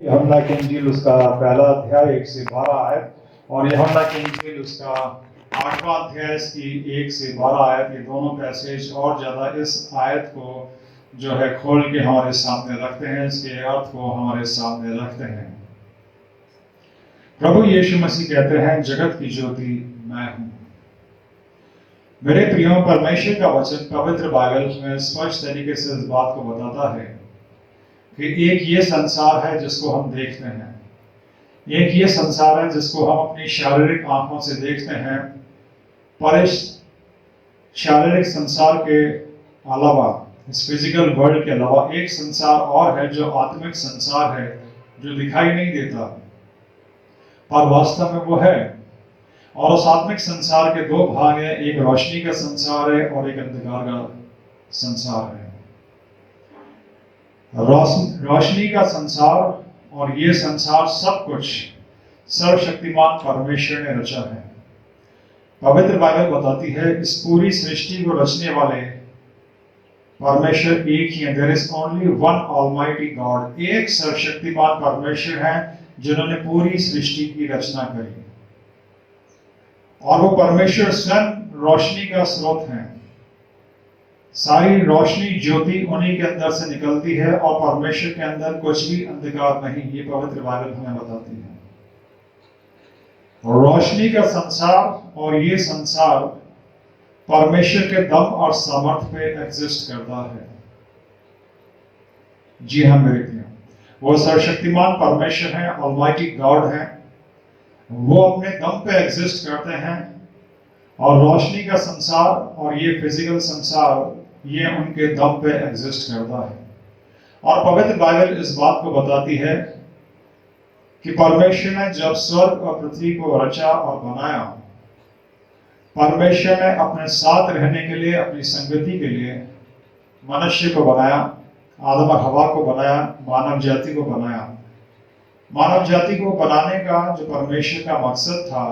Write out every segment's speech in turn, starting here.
यूहन्ना की इंजील उसका पहला अध्याय 1 से 12 आयत और यूहन्ना की इंजील उसका 8वां अध्याय इसकी 1 से 12 आयत, ये दोनों पैसेज और ज़्यादा इस आयत को जो है खोल के हमारे सामने रखते हैं, इसके अर्थ को हमारे सामने रखते हैं। प्रभु यीशु मसीह कहते हैं, जगत की ज्योति मैं हूँ। मेरे प्रियो, परमेश्वर का वचन पवित्र बाइबल में स्पष्ट तरीके से इस बात को बताता है कि एक ये संसार है जिसको हम देखते हैं, एक ये संसार है जिसको हम अपनी शारीरिक आंखों से देखते हैं, पर इस शारीरिक संसार के अलावा, इस फिजिकल वर्ल्ड के अलावा एक संसार और है जो आत्मिक संसार है, जो दिखाई नहीं देता पर वास्तव में वो है। और उस आत्मिक संसार के दो भाग हैं, एक रोशनी का संसार है और एक अंधकार का संसार है। रोशनी का संसार और ये संसार सब कुछ सर्वशक्तिमान परमेश्वर ने रचा है। पवित्र बाइबल बताती है इस पूरी सृष्टि को रचने वाले परमेश्वर एक ही है। There is only one almighty God. एक सर्वशक्तिमान परमेश्वर है जिन्होंने पूरी सृष्टि की रचना करी, और वो परमेश्वर स्वयं रोशनी का स्रोत है। सारी रोशनी ज्योति उन्हीं के अंदर से निकलती है और परमेश्वर के अंदर कुछ भी अंधकार नहीं, ये पवित्र बाइबल हमें बताती है। रोशनी का संसार और ये संसार परमेश्वर के दम और सामर्थ पे एग्जिस्ट करता है। जी हाँ मेरे प्रियो, वो सर्वशक्तिमान परमेश्वर है, ऑलमाइटी गॉड है। वो अपने दम पे एग्जिस्ट करते हैं, और रोशनी का संसार और ये फिजिकल संसार ये उनके दम पे एग्जिस्ट करता है। और पवित्र बाइबल इस बात को बताती है कि परमेश्वर ने जब स्वर्ग और पृथ्वी को रचा और बनाया, परमेश्वर ने अपने साथ रहने के लिए, अपनी संगति के लिए मनुष्य को बनाया, आदम और हवा को बनाया, मानव जाति को बनाया। मानव जाति को बनाने का जो परमेश्वर का मकसद था,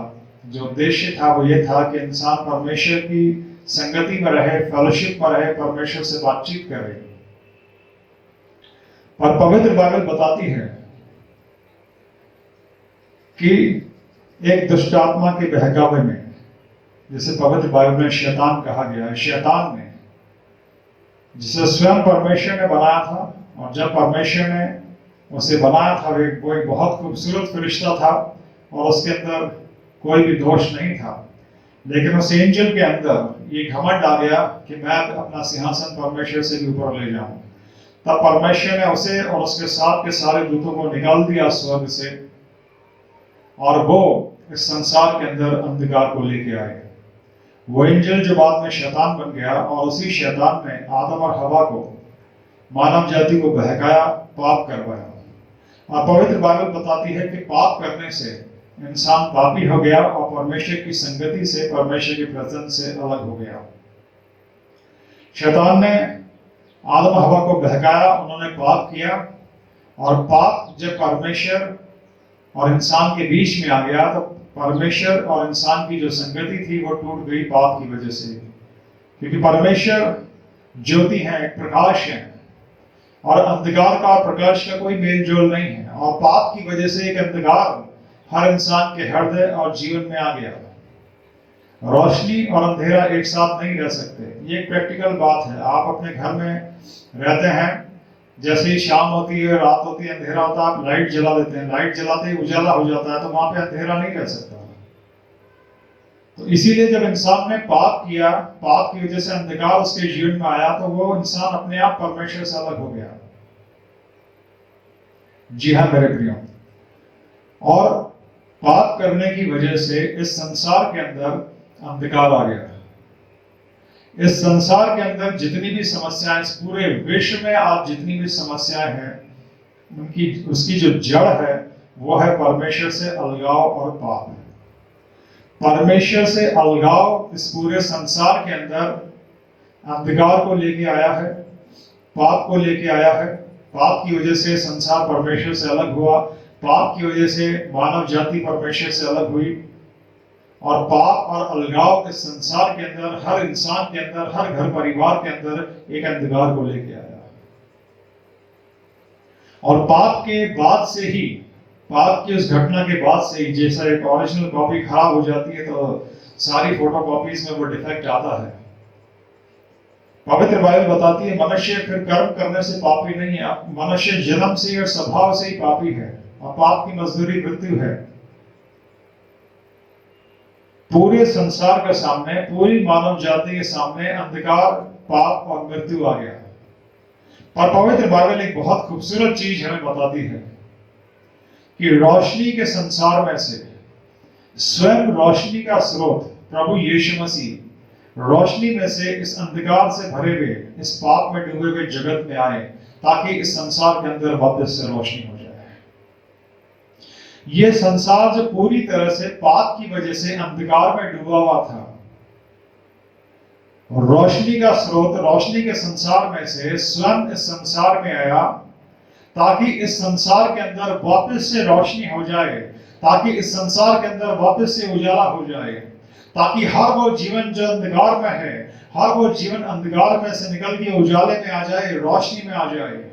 जो उद्देश्य था, वो ये था कि इंसान परमेश्वर की संगति में रहे, फेलोशिप में रहे, परमेश्वर से बातचीत करे। पर पवित्र बाइबल बताती है कि एक दुष्ट आत्मा के बहकावे में, जिसे पवित्र बाइबल में शैतान कहा गया है, शैतान ने, जिसे स्वयं परमेश्वर ने बनाया था, और जब परमेश्वर ने उसे बनाया था, वे कोई बहुत खूबसूरत फरिश्ता था और उसके अंदर कोई भी दोष नहीं था, लेकिन उस एंजल के अंदर ये घमंड आ गया कि मैं अपना सिंहासन परमेश्वर से भी ऊपर ले जाऊं। तब परमेश्वर ने उसे और उसके साथ के सारे दूतों को निकाल दिया स्वर्ग से, और वो इस संसार के अंदर अंधकार को लेके आए। वो एंजल जो बाद में शैतान बन गया, और उसी शैतान ने आदम और हवा को, मानव जाति को बहकाया, पाप करवाया। और पवित्र बाइबल बताती है कि पाप करने से इंसान पापी हो गया और परमेश्वर की संगति से, परमेश्वर की प्रेजेंस से अलग हो गया। शैतान ने आदम हवा को बहकाया, उन्होंने पाप किया, और पाप जब परमेश्वर और इंसान के बीच में आ गया तो परमेश्वर और इंसान की जो संगति थी वो टूट गई पाप की वजह से। क्योंकि परमेश्वर ज्योति है, एक प्रकाश है, और अंधकार का और प्रकाश का कोई मेल जोल नहीं है, और पाप की वजह से एक अंधकार हर इंसान के हृदय और जीवन में आ गया। रोशनी और अंधेरा एक साथ नहीं रह सकते, ये एक प्रैक्टिकल बात है। आप अपने घर में रहते हैं, जैसे ही शाम होती है, रात होती है, अंधेरा होता है, आप लाइट जला देते हैं, लाइट जलाते ही उजाला हो जाता है, तो वहां पे अंधेरा नहीं रह सकता। तो इसीलिए जब इंसान ने पाप किया, पाप की वजह से अंधकार उसके जीवन में आया, तो वो इंसान अपने आप परमेश्वर से अलग हो गया। जी हाँ मेरे प्रियो, और पाप करने की वजह से इस संसार के अंदर अंधकार आ गया। इस संसार के अंदर जितनी भी समस्याएं, इस पूरे विश्व में आप जितनी भी समस्याएं हैं, उनकी उसकी जो जड़ है वो है परमेश्वर से अलगाव और पाप। परमेश्वर से अलगाव इस पूरे संसार के अंदर अंधकार को लेके आया है, पाप को लेके आया है। पाप की वजह से संसार परमेश्वर से अलग हुआ, पाप की वजह से मानव जाति परमेश्वर से अलग हुई, और पाप और अलगाव इस संसार के अंदर, हर इंसान के अंदर, हर घर परिवार के अंदर एक अंधकार को लेके आया। और पाप के बाद से ही, पाप की उस घटना के बाद से ही, जैसा एक ओरिजिनल कॉपी खराब हो जाती है तो सारी फोटो कॉपीज में वो डिफेक्ट आता है। पवित्र बाइबल बताती है मनुष्य फिर कर्म करने से पापी नहीं है, मनुष्य जन्म से और स्वभाव से ही पापी है और पाप की मजदूरी मृत्यु है। पूरे संसार के सामने, पूरी मानव जाति के सामने अंधकार, पाप और मृत्यु आ गया। पर पवित्र बाइबल एक बहुत खूबसूरत चीज हमें बताती है कि रोशनी के संसार में से स्वयं रोशनी का स्रोत प्रभु यीशु मसीह रोशनी में से इस अंधकार से भरे हुए, इस पाप में डूबे हुए जगत में आए ताकि इस संसार के अंदर वापस से रोशनी हो जाए। यह संसार जो पूरी तरह से पाप की वजह से अंधकार में डूबा हुआ था, रोशनी का स्रोत रोशनी के संसार में से स्वयं इस संसार में आया ताकि इस संसार के अंदर वापस से रोशनी हो जाए, ताकि इस संसार के अंदर वापस से उजाला हो जाए, ताकि हर वो जीवन जो अंधकार में है, हर वो जीवन अंधकार में से निकल के उजाले में आ जाए, रोशनी में आ जाए।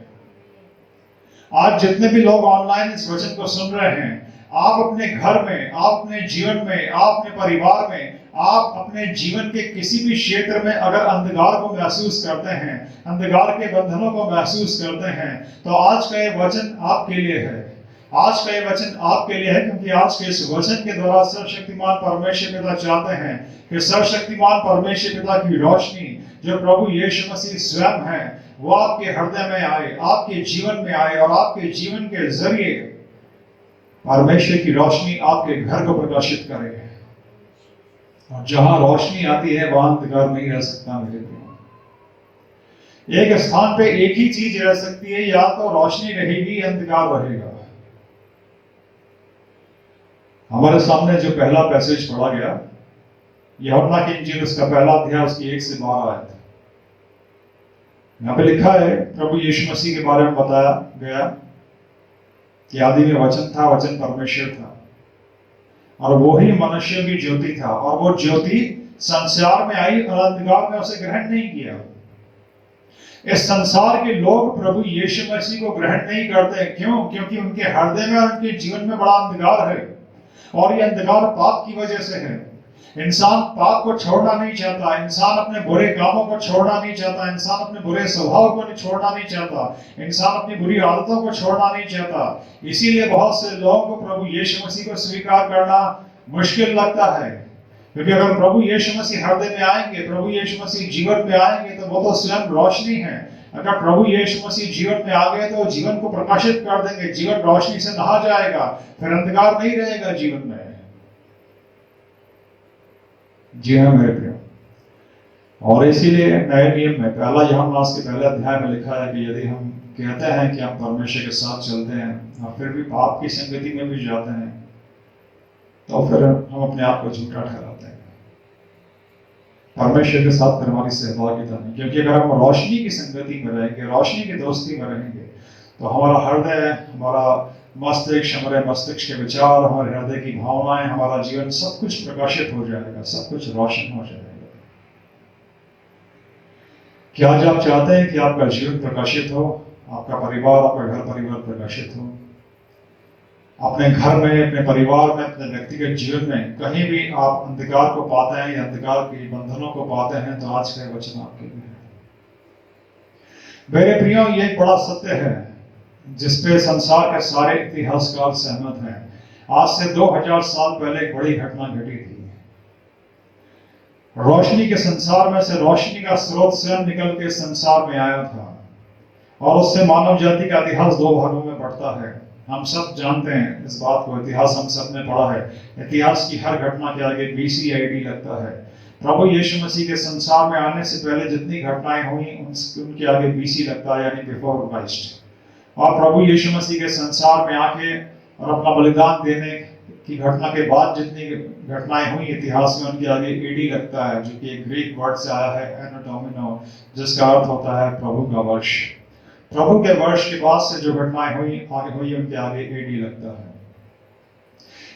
आज जितने भी लोग ऑनलाइन इस वचन को सुन रहे हैं, आप अपने घर में, आप अपने जीवन में, आप अपने परिवार में, आप अपने जीवन के किसी भी क्षेत्र में अगर अंधकार को महसूस करते हैं, अंधकार के बंधनों को महसूस करते हैं, तो आज का ये वचन आपके लिए है। आज का ये वचन आपके लिए है, क्योंकि आज के इस वचन के द्वारा सर्वशक्तिमान परमेश्वर पिता चाहते हैं कि सर्वशक्तिमान परमेश्वर पिता की रोशनी जो प्रभु यीशु मसीह स्वयं है, वो आपके हृदय में आए, आपके जीवन में आए और आपके जीवन के जरिए परमेश्वर की रोशनी आपके घर को प्रकाशित करे। और जहां रोशनी आती है वहां अंधकार नहीं रह सकता मेरे प्रिय। एक स्थान पे एक ही चीज रह सकती है, या तो रोशनी रहेगी या अंधकार रहेगा। हमारे सामने जो पहला पैसेज पढ़ा गया, यूहन्ना की इंजील उसका पहला अध्याय उसकी 1 से 12 आयत। यहाँ पे लिखा है, प्रभु यीशु मसीह के बारे में बताया गया कि आदि में वचन था, वचन परमेश्वर था और वो ही मनुष्य की ज्योति था, और वो ज्योति संसार में आई और अंधकार में उसे ग्रहण नहीं किया। इस संसार के लोग प्रभु यीशु मसीह को ग्रहण नहीं करते। क्यों? क्योंकि उनके हृदय में और उनके जीवन में बड़ा अंधकार है, और ये अंधकार पाप की वजह से है। इंसान पाप को छोड़ना नहीं चाहता, इंसान अपने बुरे कामों को छोड़ना नहीं चाहता, इंसान अपने बुरे स्वभाव को छोड़ना नहीं चाहता, इंसान अपनी बुरी आदतों को छोड़ना नहीं चाहता। इसीलिए बहुत से लोगों को प्रभु यीशु मसीह को स्वीकार करना मुश्किल लगता है, क्योंकि अगर प्रभु यीशु मसीह हृदय में आएंगे, प्रभु यीशु मसीह जीवन में आएंगे, तो वो तो स्वयं रोशनी है। अगर प्रभु यीशु मसीह जीवन में आ गए तो जीवन को प्रकाशित कर देंगे, जीवन रोशनी से नहा जाएगा, फिर अंधकार नहीं रहेगा जीवन में। जी हाँ मेरे प्रिय, और इसीलिए नए नियम में पहला यूहन्ना के पहले अध्याय में लिखा है कि यदि हम कहते हैं कि हम परमेश्वर के साथ चलते हैं और फिर भी पाप की संगति में भी जाते हैं, तो फिर हम अपने आप को झूठा ठहराते हैं। परमेश्वर के साथ फिर हमारी सहभागिता नहीं, क्योंकि अगर हम रोशनी की संगति में रहेंगे, रोशनी की दोस्ती में रहेंगे, तो हमारा हृदय, हमारा मस्तिष्क, हमारे मस्तिष्क के विचार, हमारे हृदय की भावनाएं, हमारा जीवन सब कुछ प्रकाशित हो जाएगा, सब कुछ रोशन हो जाएगा। क्या आज आप चाहते हैं कि आपका जीवन प्रकाशित हो, आपका परिवार, आपका घर परिवार प्रकाशित हो? अपने घर में, अपने परिवार में, अपने व्यक्तिगत जीवन में कहीं भी आप अंधकार को पाते हैं या अंधकार के बंधनों को पाते हैं, तो आज का वचन आपके लिए है। मेरे प्रियो, ये एक बड़ा सत्य है जिसपे संसार के सारे इतिहासकार सहमत हैं। आज से 2000 साल पहले एक बड़ी घटना घटी थी। रोशनी के संसार में से रोशनी का स्रोत स्वयं निकल के संसार में आया था, और उससे मानव जाति का इतिहास 2 भागों में बढ़ता है। हम सब जानते हैं इस बात को, इतिहास हम सब ने पढ़ा है। इतिहास की हर घटना के आगे BC AD लगता है। प्रभु यीशु मसीह के संसार में आने से पहले जितनी घटनाएं हुई उनके आगे BC लगता है, यानी बिफोर क्राइस्ट। और प्रभु यीशु मसीह के संसार में आके और अपना बलिदान देने की घटना के बाद जितनी घटनाएं हुई इतिहास में, उनके आगे AD लगता है, जो कि एक ग्रीक वर्ड से आया है, एनो डोमिनो, जिसका अर्थ होता है प्रभु का वर्ष। प्रभु के वर्ष के बाद से जो घटनाएं हुई उनके आगे AD लगता है।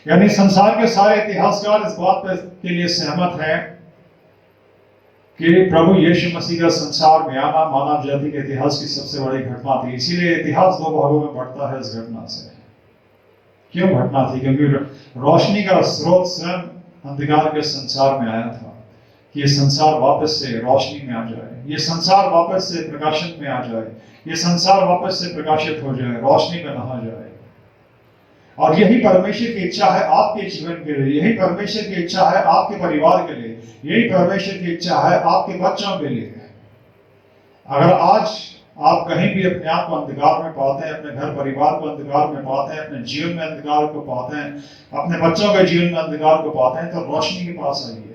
यानी संसार के सारे इतिहासकार इस बात के लिए सहमत हैं कि प्रभु यीशु मसीह का संसार में आना मानव जाति के इतिहास की सबसे बड़ी घटना थी। इसीलिए इतिहास दो भागों में बढ़ता है इस घटना से। क्यों घटना थी? क्योंकि रोशनी का स्रोत स्वयं अंधकार के संसार में आया था कि ये संसार वापस से रोशनी में आ जाए, ये संसार वापस से प्रकाशन में आ जाए, ये संसार वापस से प्रकाशित हो जाए, रोशनी में नहा जाए। और यही परमेश्वर की इच्छा है आपके जीवन के लिए, यही परमेश्वर की इच्छा है आपके परिवार के लिए, यही परमेश्वर की इच्छा है आपके बच्चों के लिए। अगर आज आप कहीं भी अपने आप को अंधकार में पाते हैं, अपने घर परिवार को अंधकार में पाते हैं, अपने जीवन में अंधकार को पाते हैं, अपने बच्चों के जीवन में अंधकार को पाते हैं, तो रोशनी के पास आइए।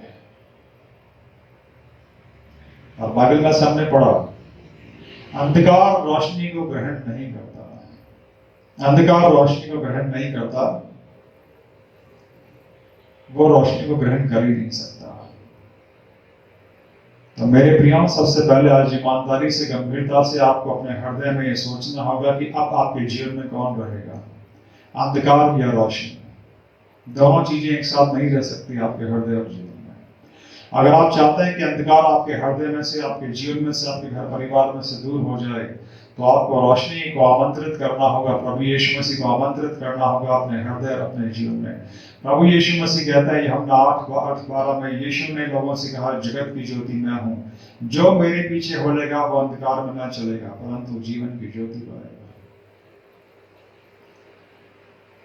और बाइबल में हमने पढ़ा, अंधकार रोशनी को ग्रहण नहीं करता, अंधकार रोशनी को ग्रहण नहीं करता, वो रोशनी को ग्रहण कर ही नहीं सकता। तो मेरे प्रियो, सबसे पहले आज ईमानदारी से, गंभीरता से आपको अपने हृदय में ये सोचना होगा कि अब आपके जीवन में कौन रहेगा, अंधकार या रोशनी। दोनों चीजें एक साथ नहीं रह सकती आपके हृदय और जीवन में। अगर आप चाहते हैं कि अंधकार आपके हृदय में से, आपके जीवन में से, आपके घर परिवार में से दूर हो जाए, तो आपको रोशनी को आमंत्रित करना होगा, प्रभु यीशु मसीह को आमंत्रित करना होगा अपने हृदय और अपने जीवन में। प्रभु यीशु मसीह कहता है यूहन्ना 8:12 में, यीशु ने लोगों से कहा, जगत की ज्योति मैं हूँ, जो मेरे पीछे होलेगा वो अंधकार में न चलेगा परंतु जीवन की ज्योति पाएगा।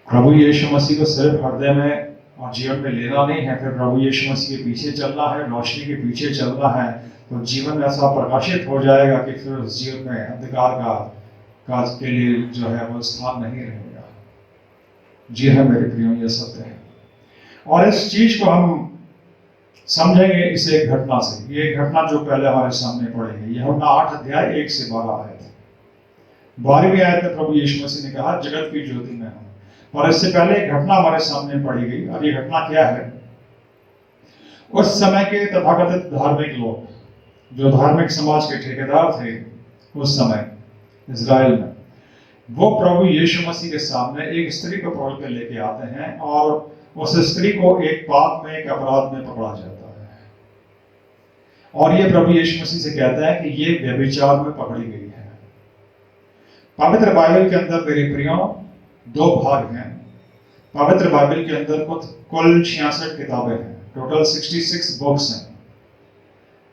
प्रभु यीशु मसीह को सिर्फ हृदय में और जीवन में लेना नहीं है, फिर प्रभु यीशु मसीह के पीछे चलना है, रोशनी के पीछे चलना है, तो जीवन ऐसा प्रकाशित हो जाएगा कि फिर उस जीवन में अंधकार का के लिए जो है वो स्थान नहीं रहेगा। जी हाँ मेरे प्रियो, ये सत्य है। और इस चीज को हम समझेंगे इस एक घटना से। ये घटना जो पहले हमारे सामने पड़ेगी, यूहन्ना 8:1-12 आयत। 12वीं आयत में प्रभु यीशु मसीह ने कहा, जगत की ज्योति मैं हूं। और इससे पहले एक घटना हमारे सामने पड़ी गई, और ये घटना क्या है? उस समय के तथाकथित धार्मिक लोग, जो धार्मिक समाज के ठेकेदार थे उस समय इजराइल में, वो प्रभु यीशु मसीह के सामने एक स्त्री को पकड़ के लेके आते हैं, और उस स्त्री को एक पाप में, एक अपराध में पकड़ा जाता है। और ये प्रभु यीशु मसीह से कहता है कि ये व्यभिचार में पकड़ी गई है। पवित्र बाइबल के अंदर मेरे प्रियो दो भाग हैं। पवित्र बाइबल के अंदर कुल 66 किताबें हैं, टोटल 66 बुक्स हैं।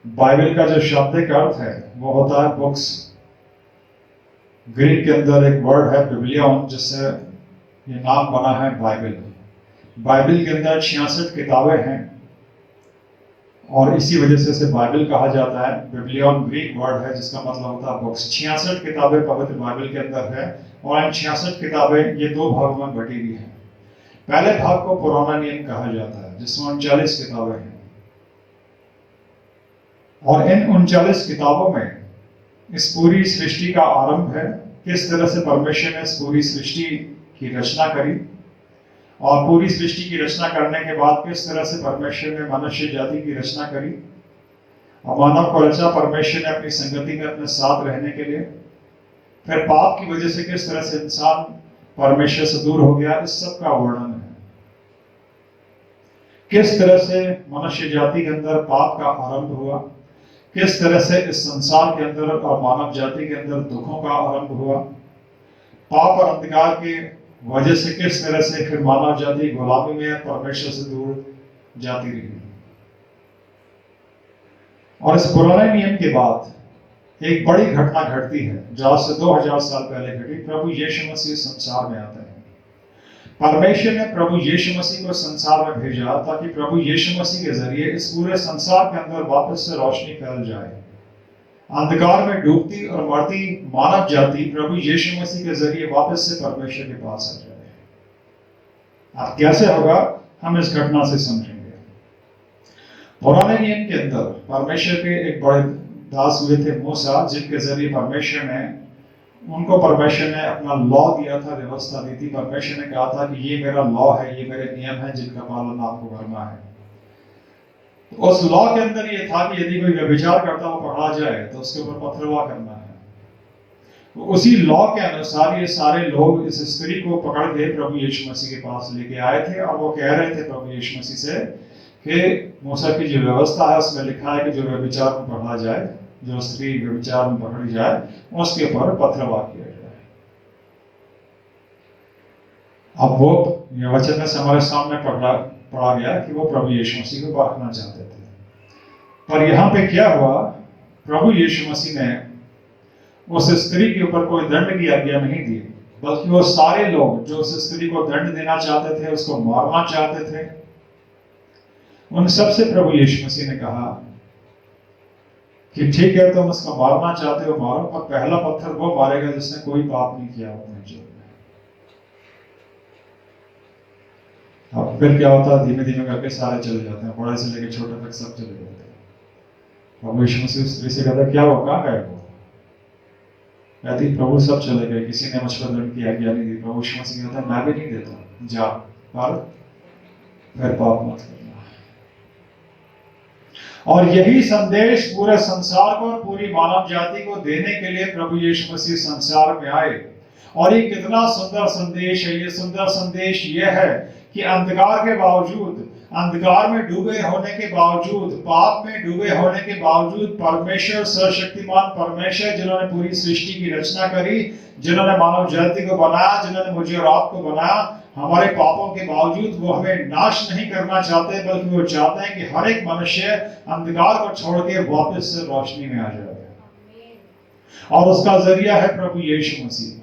बाइबल का जो शाब्दिक अर्थ है वो होता है बुक्स। ग्रीक के अंदर एक वर्ड है बिब्लियन, जिससे ये नाम बना है बाइबल। बाइबल के अंदर 66 किताबें हैं, और इसी वजह से इसे बाइबल कहा जाता है। बिब्लियन ग्रीक वर्ड है जिसका मतलब होता है बुक्स। 66 किताबें पवित्र बाइबल के अंदर है, और इन 66 किताबें ये दो भागों में बटी हुई हैं। पहले भाग को पुराना नियम कहा जाता है, जिसमें 39 किताबें हैं, और इन 39 किताबों में इस पूरी सृष्टि का आरंभ है, किस तरह से परमेश्वर ने इस पूरी सृष्टि की रचना करी, और पूरी सृष्टि की रचना करने के बाद किस तरह से परमेश्वर ने मनुष्य जाति की रचना करी, और मानव को रचा परमेश्वर ने अपनी संगति में अपने साथ रहने के लिए। फिर पाप की वजह से किस तरह से इंसान परमेश्वर से दूर हो गया, इस सब का वर्णन है। किस तरह से मनुष्य जाति के अंदर पाप का आरंभ हुआ, किस तरह से इस संसार के अंदर और मानव जाति के अंदर दुखों का आरंभ हुआ, पाप और अंधकार के वजह से किस तरह से फिर मानव जाति गुलामी में परमेश्वर से दूर जाती रही। और इस पुराने नियम के बाद एक बड़ी घटना घटती है, जो आज से 2000 साल पहले घटी। प्रभु यीशु मसीह संसार में आते हैं। परमेश्वर ने प्रभु यीशु मसीह को संसार में भेजा ताकि प्रभु यीशु मसीह के जरिए इस पूरे संसार के अंदर वापस से रोशनी फैल जाए। अंधकार में डूबती और मरती मानव जाति प्रभु यीशु मसीह के जरिए वापस से परमेश्वर के पास आ जाए। अब कैसे होगा, हम इस घटना से समझेंगे। पुराने नियम के अंदर परमेश्वर के एक बड़े दास हुए थे मूसा, जिनके जरिए परमेश्वर ने अपना लॉ दिया था, व्यवस्था दी थी। परमेश्वर ने कहा था कि ये मेरा लॉ है, ये मेरे नियम है जिनका पालन आपको करना है। तो उस लॉ के अंदर ये था कि यदि कोई व्यभिचार करता हुआ पकड़ा जाए तो उसके ऊपर पथरवाह करना है। तो उसी लॉ के अनुसार ये सारे लोग इस स्त्री को पकड़ के प्रभु यीशु मसीह के पास लेके आए थे, और वो कह रहे थे प्रभु यीशु मसीह से कि मूसा की जो व्यवस्था है उसमें लिखा है कि जो व्यभिचार में पकड़ा जाए, जो स्त्री व्यभिचार में पकड़ी जाए, उसके ऊपर पथरवाह किया जाए। अब वो ये वचन में से हमारे सामने पढ़ा गया कि वो प्रभु यीशु मसीह को परखना चाहते थे। पर यहाँ पे क्या हुआ, प्रभु यीशु मसीह ने उस स्त्री के ऊपर कोई दंड की आज्ञा नहीं दी, बल्कि वो सारे लोग जो उस स्त्री को दंड देना चाहते थे, उसको मारना चाहते थे, उन सबसे प्रभु यीशु मसीह ने कहा कि ठीक है, तुम उसको मारना चाहते हो मारो, पर पहला पत्थर वो मारेगा जिसने कोई पाप नहीं किया अपने जीवन में। अब फिर क्या होता है, धीमे धीमे करके सारे चले जाते हैं, बड़े से लेकर छोटे तक सब चले जाते हैं। प्रभु यीशु मसीह स्त्री से कहता, क्या हुआ, कहाँ गए वो? कहती, प्रभु सब चले गए, किसी ने मुझ पर दंड की आज्ञा नहीं दी। प्रभु यीशु मसीह कहता, मैं भी नहीं देता, जा पर फिर पाप मत करना। और यही संदेश पूरे संसार को और पूरी मानव जाति को देने के लिए प्रभु यीशु मसीह संसार में आए। और ये कितना सुंदर संदेश है। ये सुंदर संदेश ये है कि अंधकार के बावजूद, अंधकार में डूबे होने के बावजूद, पाप में डूबे होने के बावजूद, परमेश्वर, सर्वशक्तिमान परमेश्वर, जिन्होंने पूरी सृष्टि की रचना करी, जिन्होंने मानव जाति को बनाया, जिन्होंने मुझे और आपको बनाया, हमारे पापों के बावजूद वो हमें नाश नहीं करना चाहते, बल्कि वो चाहते हैं कि हर एक मनुष्य अंधकार को छोड़ के वापस से रोशनी में आ जाए। और उसका जरिया है प्रभु यीशु मसीह।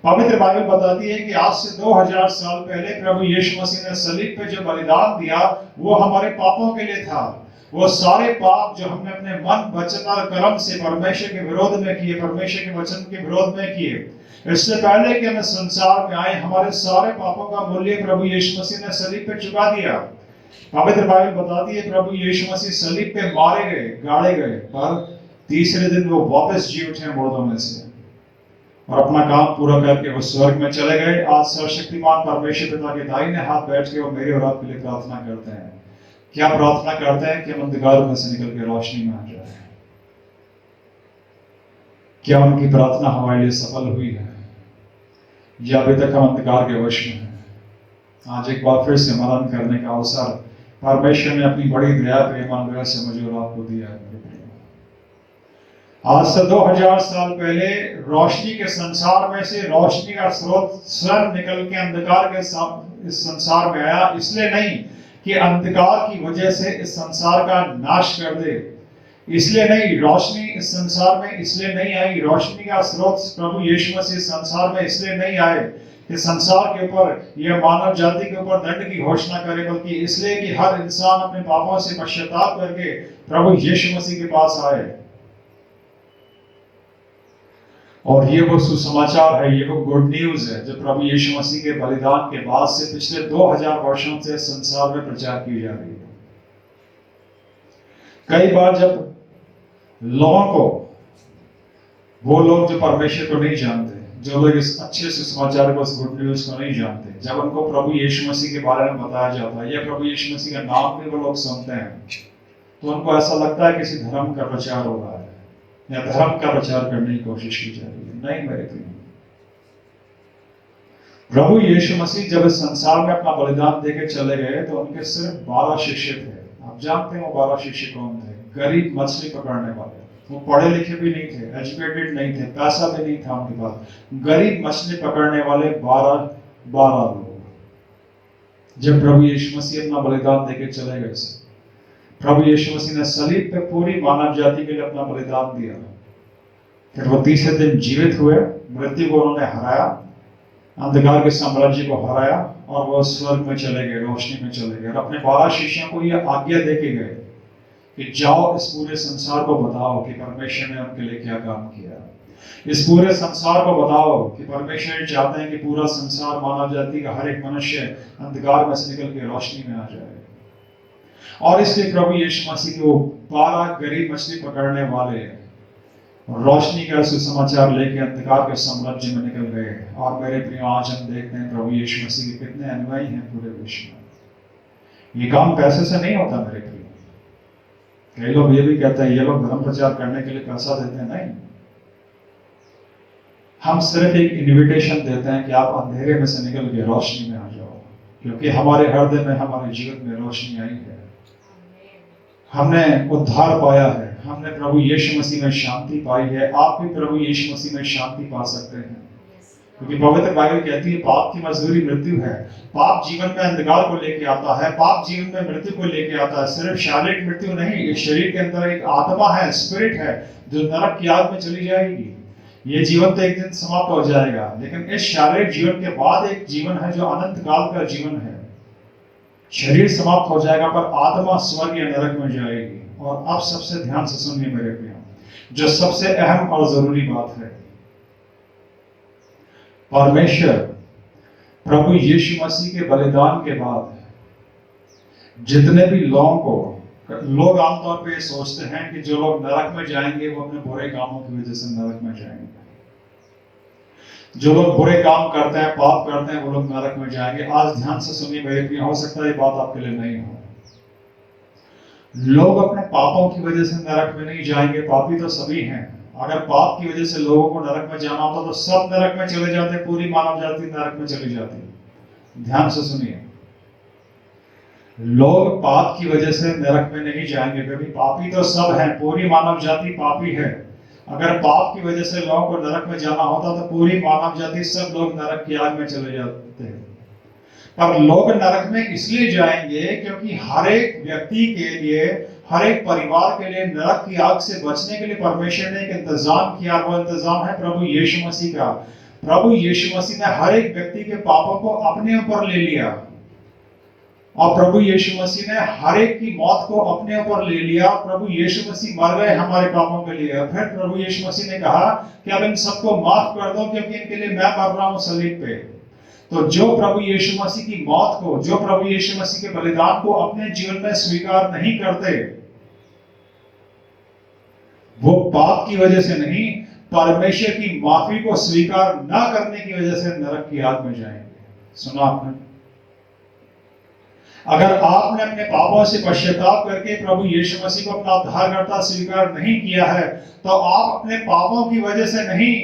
पवित्र बाइबल बताती है कि आज से 2000 साल पहले प्रभु यीशु मसीह ने सलीब पे जो बलिदान दिया, वो हमारे पापों के लिए था। वो सारे पाप जो हमने अपने मन, वचन और कर्म से परमेश्वर के विरोध में किए, परमेश्वर के वचन के विरोध में किए, इससे पहले कि हम संसार में आए, हमारे सारे पापों का मूल्य प्रभु यीशु मसीह ने सलीब पे चुका दिया। पवित्र बाइबल बताती है प्रभु यीशु मसीह सलीब पे मारे गए, गाड़े गए, पर तीसरे दिन वो वापस जी उठे मुर्दों में से और अपना काम पूरा करके वो स्वर्ग में चले गए। आज सर्वशक्तिमान परमेश्वर पिता के दाहिने हाथ बैठ के वो मेरे और आपके लिए प्रार्थना करते हैं। क्या प्रार्थना करते हैं? कि हम अंधकार में से निकल के रोशनी में आ जाए। क्या उनकी प्रार्थना हमारे लिए सफल हुई है, या अभी तक हम अंधकार के वश में हैं? आज एक बार फिर से मनन करने का अवसर परमेश्वर ने अपनी बड़ी दया, प्रेम, अनुग्रह से मुझे और आपको दिया है। आज से 2000 साल पहले रोशनी के संसार में से रोशनी का स्रोत स्वयं निकल के अंधकार के इस संसार में आया, इसलिए नहीं कि अंधकार की वजह से इस संसार का नाश कर दे, इसलिए नहीं, रोशनी इस संसार में इसलिए नहीं आई, रोशनी का स्रोत प्रभु यीशु मसीह संसार में इसलिए नहीं आए कि संसार के ऊपर यह मानव जाति के ऊपर दंड की घोषणा करे, बल्कि इसलिए कि हर इंसान अपने पापों से पश्चाताप करके प्रभु यीशु मसीह के पास आए। और ये वो सुसमाचार है, ये वो गुड न्यूज है जो प्रभु यीशु मसीह के बलिदान के बाद से पिछले 2000 वर्षों से संसार में प्रचार की जा रही है। कई बार जब लोगों को, वो लोग जो परमेश्वर को नहीं जानते, जो लोग इस अच्छे सुसमाचार को, इस गुड न्यूज को नहीं जानते, जब उनको प्रभु यीशु मसीह के बारे में बताया जाता है या प्रभु यीशु मसीह का नाम भी वो लोग सुनते हैं, तो उनको ऐसा लगता है किसी धर्म का प्रचार हो रहा है या धर्म का प्रचार करने की कोशिश की जा रही है। नहीं मेरे प्रिय, प्रभु यीशु मसीह जब इस संसार में अपना बलिदान देकर चले गए तो उनके सिर्फ 12 शिष्य थे। आप जानते हैं वो 12 शिष्य कौन थे? गरीब मछली पकड़ने वाले। वो पढ़े लिखे भी नहीं थे, एजुकेटेड नहीं थे, पैसा भी नहीं था उनके पास। गरीब मछली पकड़ने वाले 12 लोग। जब प्रभु यीशु मसीह अपना बलिदान देकर चले गए, प्रभु यीशु मसीह ने सलीब पे पूरी मानव जाति के लिए अपना बलिदान दिया। फिर वो तीसरे दिन जीवित हुए, मृत्यु को उन्होंने हराया, अंधकार के साम्राज्य को हराया और वो स्वर्ग में चले गए, रोशनी में चले गए। और अपने 12 शिष्यों को यह आज्ञा देके गए कि जाओ इस पूरे संसार को बताओ कि परमेश्वर ने उनके लिए क्या काम किया। इस पूरे संसार को बताओ कि परमेश्वर चाहते हैं कि पूरा संसार, मानव जाति का हर एक मनुष्य अंधकार में से निकल के रोशनी में आ जाए। और इसलिए प्रभु यीशु मसीह के वो 12 गरीब मछली पकड़ने वाले रोशनी का सुसमाचार लेके अंधकार के साम्राज्य में निकल गए। और मेरे प्रिय, आज हम देखते हैं प्रभु यीशु मसीह के कितने अनुयायी हैं पूरे विश्व में। ये काम पैसे से नहीं होता मेरे प्रिय। कई लोग ये भी कहते हैं ये लोग धर्म प्रचार करने के लिए पैसा देते हैं। नहीं, हम सिर्फ एक इन्विटेशन देते हैं कि आप अंधेरे में से निकल के रोशनी में आ जाओ, क्योंकि हमारे हृदय में, हमारे जीवन में रोशनी आई है। हमने उद्धार पाया है, हमने प्रभु यीशु मसीह में शांति पाई है। आप भी प्रभु यीशु मसीह में शांति पा सकते हैं, क्योंकि पवित्र बाइबल कहती है पाप की मजदूरी मृत्यु है। पाप जीवन में अंधकार को लेके आता है, पाप जीवन में मृत्यु को लेके आता है। सिर्फ शारीरिक मृत्यु नहीं, इस शरीर के अंदर एक आत्मा है, स्पिरिट है, जो नरक की आग में चली जाएगी। ये जीवन तो एक दिन समाप्त हो जाएगा, लेकिन इस शारीरिक जीवन के बाद एक जीवन है जो अनंत काल का जीवन है। शरीर समाप्त हो जाएगा पर आत्मा स्वर्ग या नरक में जाएगी। और अब सबसे ध्यान से सुनिए मेरे प्रिय, जो सबसे अहम और जरूरी बात है, परमेश्वर प्रभु यीशु मसीह के बलिदान के बाद जितने भी लोगों को, लोग आमतौर पे सोचते हैं कि जो लोग नरक में जाएंगे वो अपने बुरे कामों की वजह से नरक में जाएंगे। जो लोग बुरे काम करते हैं, पाप करते हैं, वो लोग नरक में जाएंगे। आज ध्यान से सुनिए मेरे प्रिय, हो सकता है ये बात आपके लिए नहीं हो। लोग अपने पापों की वजह से नरक में नहीं जाएंगे, पापी तो सभी हैं। अगर पाप की वजह से लोगों को नरक में जाना होता तो सब नरक में चले जाते, पूरी मानव जाति नरक में चली जाती। ध्यान से सुनिए, लोग पाप की वजह से नरक में नहीं जाएंगे, क्योंकि पापी तो सब हैं, पूरी मानव जाति पापी है। अगर पाप की वजह से लोगों को नरक में जाना होता तो पूरी मानव जाति, सब लोग नरक की आग में चले जाते हैं। पर लोग नरक में इसलिए जाएंगे क्योंकि हर एक व्यक्ति के लिए, हर एक परिवार के लिए नरक की आग से बचने के लिए परमेश्वर ने एक इंतजाम किया। वो इंतजाम है प्रभु यीशु मसीह का। प्रभु यीशु मसीह ने हर एक व्यक्ति के पापों को अपने ऊपर ले लिया, और प्रभु यीशु मसीह ने हर एक की मौत को अपने ऊपर ले लिया। प्रभु यीशु मसीह मर गए हमारे पापों के लिए। फिर प्रभु यीशु मसीह ने कहा कि अब इन सबको माफ कर दो, क्योंकि इनके लिए मैं मर रहा हूं सलीब पे। तो जो प्रभु यीशु मसीह की मौत को, जो प्रभु यीशु मसीह के बलिदान को अपने जीवन में स्वीकार नहीं करते, वो पाप की वजह से नहीं, परमेश्वर की माफी को स्वीकार न करने की वजह से नरक की आग में जाएंगे। सुना आपने? अगर आपने अपने पापों से पश्चाताप करके प्रभु यीशु मसीह को अपना उद्धारकर्ता स्वीकार नहीं किया है, तो आप अपने पापों की वजह से नहीं,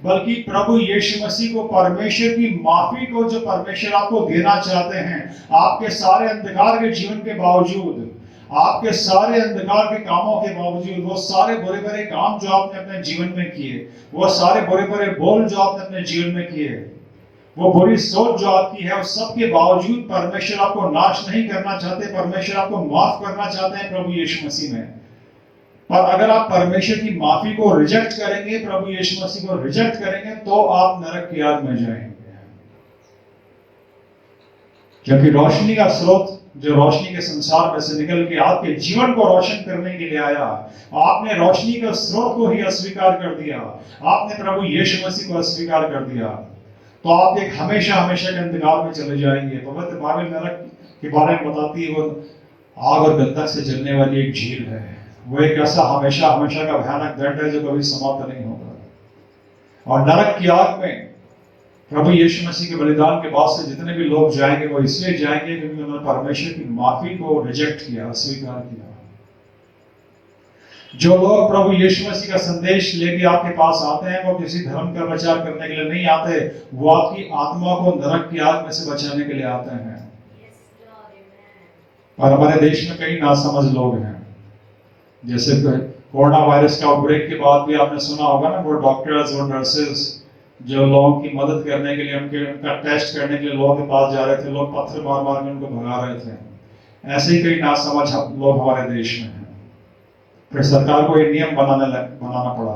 बल्कि प्रभु यीशु मसीह को, परमेश्वर की माफी को जो परमेश्वर आपको देना चाहते हैं, आपके सारे अंधकार के जीवन के बावजूद, आपके सारे अंधकार के कामों के बावजूद, वो सारे बुरे बुरे काम जो आपने अपने जीवन में किए, वो सारे बुरे बुरे बोल जो आपने अपने जीवन में किए, वो बुरी सोच जो आपकी है, उस सब के बावजूद परमेश्वर आपको नाश नहीं करना चाहते, परमेश्वर आपको माफ करना चाहते हैं प्रभु यीशु मसीह में। पर अगर आप परमेश्वर की माफी को रिजेक्ट करेंगे, प्रभु यीशु मसीह को रिजेक्ट करेंगे, तो आप नरक की आग में जाएंगे। क्योंकि रोशनी का स्रोत जो रोशनी के संसार में से निकल के आपके जीवन को रोशन करने के लिए आया, आपने रोशनी के स्रोत को ही अस्वीकार कर दिया, आपने प्रभु यीशु मसीह को अस्वीकार कर दिया, तो आप एक हमेशा हमेशा के अंधकार में चले जाएंगे। पवित्र बाइबल नरक के बारे में बताती है, वो आग और गंधक से जलने वाली एक झील है। वो एक ऐसा हमेशा हमेशा का भयानक दंड है जो कभी समाप्त नहीं होगा। और नरक की आग में प्रभु यीशु मसीह के बलिदान के बाद से जितने भी लोग जाएंगे, वो इसलिए जाएंगे क्योंकि उन्होंने परमेश्वर की माफी को रिजेक्ट किया, अस्वीकार किया। जो लोग प्रभु यीशु मसीह का संदेश लेके आपके पास आते हैं, वो किसी धर्म का प्रचार करने के लिए नहीं आते, वो आपकी आत्मा को नरक की आग में से बचाने के लिए आते हैं। और हमारे देश में कई नासमझ लोग हैं, जैसे कोरोना वायरस का आउटब्रेक के बाद भी आपने सुना होगा ना, वो डॉक्टर्स और नर्सेस जो लोगों की मदद करने के लिए, उनका टेस्ट करने के लिए लोगों के पास जा रहे थे, लोग पत्थर मार मार के उनको भगा रहे थे। ऐसे ही कई नासमझ लोग हमारे देश में हैं। फिर सरकार को ये नियम बनाना पड़ा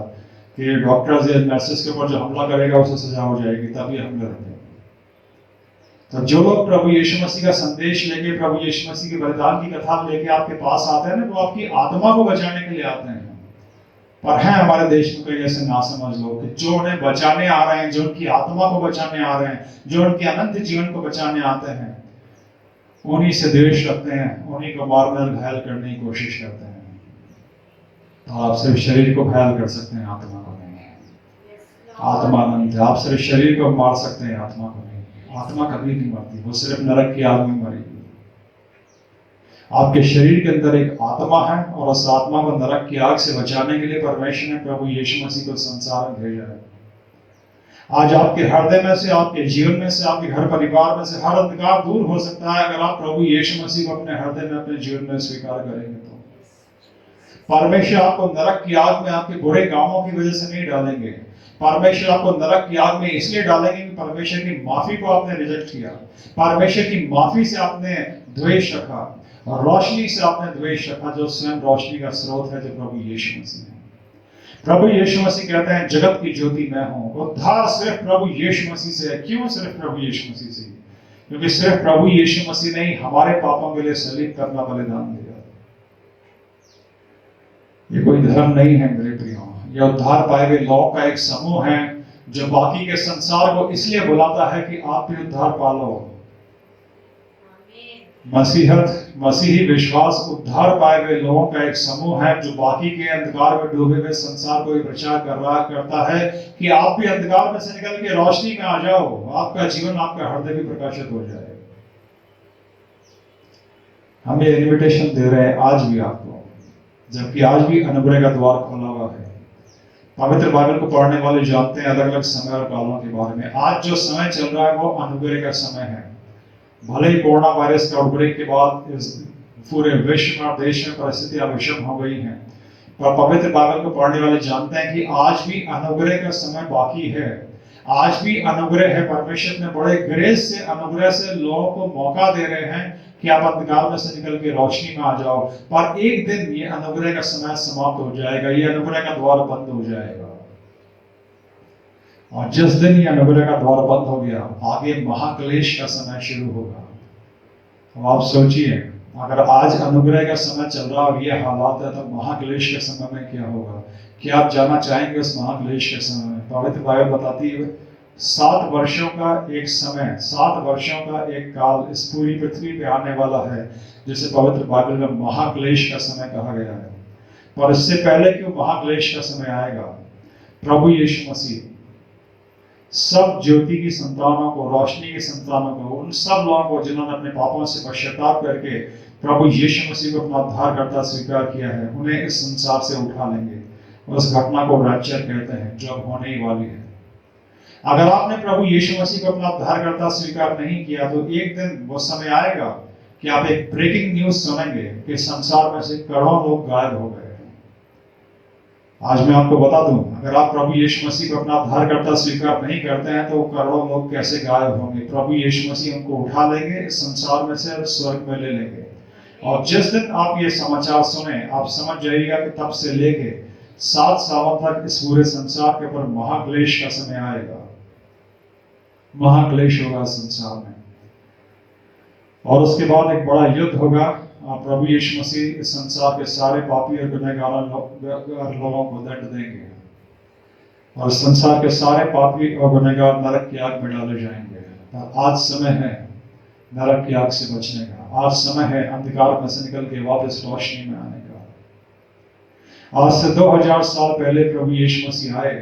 कि डॉक्टर्स या नर्सेस के ऊपर जो हमला करेगा उसे सजा हो जाएगी, तभी हमले होंगे। तो जो लोग प्रभु यीशु मसीह का संदेश लेके, प्रभु यीशु मसीह के बलिदान की कथा लेके आपके पास आते हैं ना, वो आपकी आत्मा को बचाने के लिए आते हैं। पर हैं हमारे देश में कई ऐसे नासमझ लोग जो उन्हें बचाने आ रहे हैं, जो उनकी आत्मा को बचाने आ रहे हैं, जो उनके अनंत जीवन को बचाने आते हैं, उन्हीं से द्वेष रखते हैं, उन्हीं को मारने और घायल करने की कोशिश करते हैं। तो आप सिर्फ शरीर को घायल कर सकते हैं, आत्मा को नहीं। आत्मा अनंत है, आप सिर्फ शरीर को मार सकते हैं, आत्मा को नहीं। आत्मा कभी नहीं मरती, वो सिर्फ नरक की आग में मरेगी। आपके शरीर के अंदर एक आत्मा है, और उस आत्मा को नरक की आग से बचाने के लिए परमेश्वर ने प्रभु यीशु मसीह को संसार में भेजा है। आज आपके हृदय में से, आपके जीवन में से, आपके घर परिवार में से हर अंधकार दूर हो सकता है अगर आप प्रभु यीशु मसीह को अपने हृदय में, अपने जीवन में स्वीकार करेंगे। तो परमेश्वर आपको नरक की आग में आपके बुरे कामों की वजह से नहीं डालेंगे। परमेश्वर आपको नरक की आग में इसलिए डालेंगे कि परमेश्वर की माफी को आपने रिजेक्ट किया, परमेश्वर की माफी से आपने द्वेष रखा, और रोशनी से आपने द्वेष रखा, जो स्वयं रोशनी का स्रोत है, जो प्रभु यीशु मसीह है। प्रभु यीशु मसीह कहते हैं, जगत की ज्योति मैं हूं। उद्धार सिर्फ प्रभु यीशु मसीह से है। क्यों सिर्फ प्रभु यीशु मसीह से? क्योंकि सिर्फ प्रभु यीशु मसीह ने ही हमारे पापों के लिए सलीब पर अपना बलिदान दिया। ये कोई धर्म नहीं है मेरे प्रियो, यह उद्धार पाए हुए लोगों का एक समूह है, जो बाकी के संसार को इसलिए बुलाता है कि आप भी उद्धार पालो। मसीहत, मसीही विश्वास उद्धार पाए हुए लोगों का एक समूह है, जो बाकी के अंधकार में डूबे हुए संसार को प्रचार करता है कि आप भी अंधकार में से निकल के रोशनी में आ जाओ, आपका जीवन, आपका हृदय भी प्रकाशित हो जाए। हम ये इन्विटेशन दे रहे हैं आज भी आपको, जबकि आज भी अनुग्रह का द्वार खोला हुआ है। पवित्र बाइबल को पढ़ने वाले जानते हैं अलग अलग समय और कालों के बारे में। आज जो समय चल रहा है वो अनुग्रह का समय है। भले ही कोरोना वायरस का आउटब्रेक के बाद इस पूरे विश्व में और देश में परिस्थितियां विषम हो गई हैं, पर पवित्र बाइबल को पढ़ने वाले जानते हैं कि आज भी अनुग्रह का समय बाकी है। आज भी अनुग्रह है। परमेश्वर ने बड़े ग्रेस से, अनुग्रह से लोगों को मौका दे रहे हैं कि आप अंधकार में से निकल के रोशनी में आ जाओ। पर एक दिन ये अनुग्रह का समय समाप्त हो जाएगा, ये अनुग्रह का द्वार बंद हो जाएगा। और जिस दिन ये अनुग्रह का द्वार बंद हो गया, आगे महाक्लेश का समय शुरू होगा। अब आप सोचिए, अगर आज अनुग्रह का समय चल रहा और ये हालात है, तो महाक्लेश के समय में क्या होगा? क्या आप जाना चाहेंगे उस महाक्लेश के समय में? पवित्र बाइबल बताती है 7 वर्षों का एक समय, 7 वर्षों का एक काल इस पूरी पृथ्वी पे आने वाला है, जिसे पवित्र बाइबल में महाक्लेश का समय कहा गया है। पर इससे पहले कि महाक्लेश का समय आएगा, प्रभु यीशु मसीह सब ज्योति की संतानों को, रोशनी की संतानों को, उन सब लोगों को जिन्होंने अपने पापों से पश्चाताप करके प्रभु यीशु मसीह को अपना उद्धारकर्ता स्वीकार किया है, उन्हें इस संसार से उठा लेंगे। उस घटना को रैप्चर कहते हैं, जो अब होने ही वाली है। अगर आपने प्रभु यीशु मसीह को अपना उद्धारकर्ता स्वीकार नहीं किया, तो एक दिन वो समय आएगा कि आप एक ब्रेकिंग न्यूज सुनेंगे कि संसार में से करोड़ों लोग गायब हो गए। आज मैं आपको बता दूं, अगर आप प्रभु यीशु मसीह को अपना उद्धारकर्ता स्वीकार नहीं करते हैं, तो करोड़ों लोग कैसे गायब होंगे? प्रभु यीशु मसीह उनको उठा लेंगे, इस संसार में से स्वर्ग में ले लेंगे। और जिस दिन आप ये समाचार सुने, आप समझ जाइएगा कि तब से लेके 7 सालों तक इस पूरे संसार के ऊपर महाक्लेश का समय आएगा। महाक्लेश होगा संसार में, और उसके बाद एक बड़ा युद्ध होगा। प्रभु यीशु मसीह इस संसार के सारे पापी और गुनहगार लोगों को दंड देंगे, और संसार के सारे पापी और गुनहगार नरक की आग में डाले जाएंगे। पर आज समय है नरक की आग से बचने का। आज समय है अंधकार में से निकल के वापस रोशनी में आने का। आज से 2000 साल पहले प्रभु यीशु मसीह आए,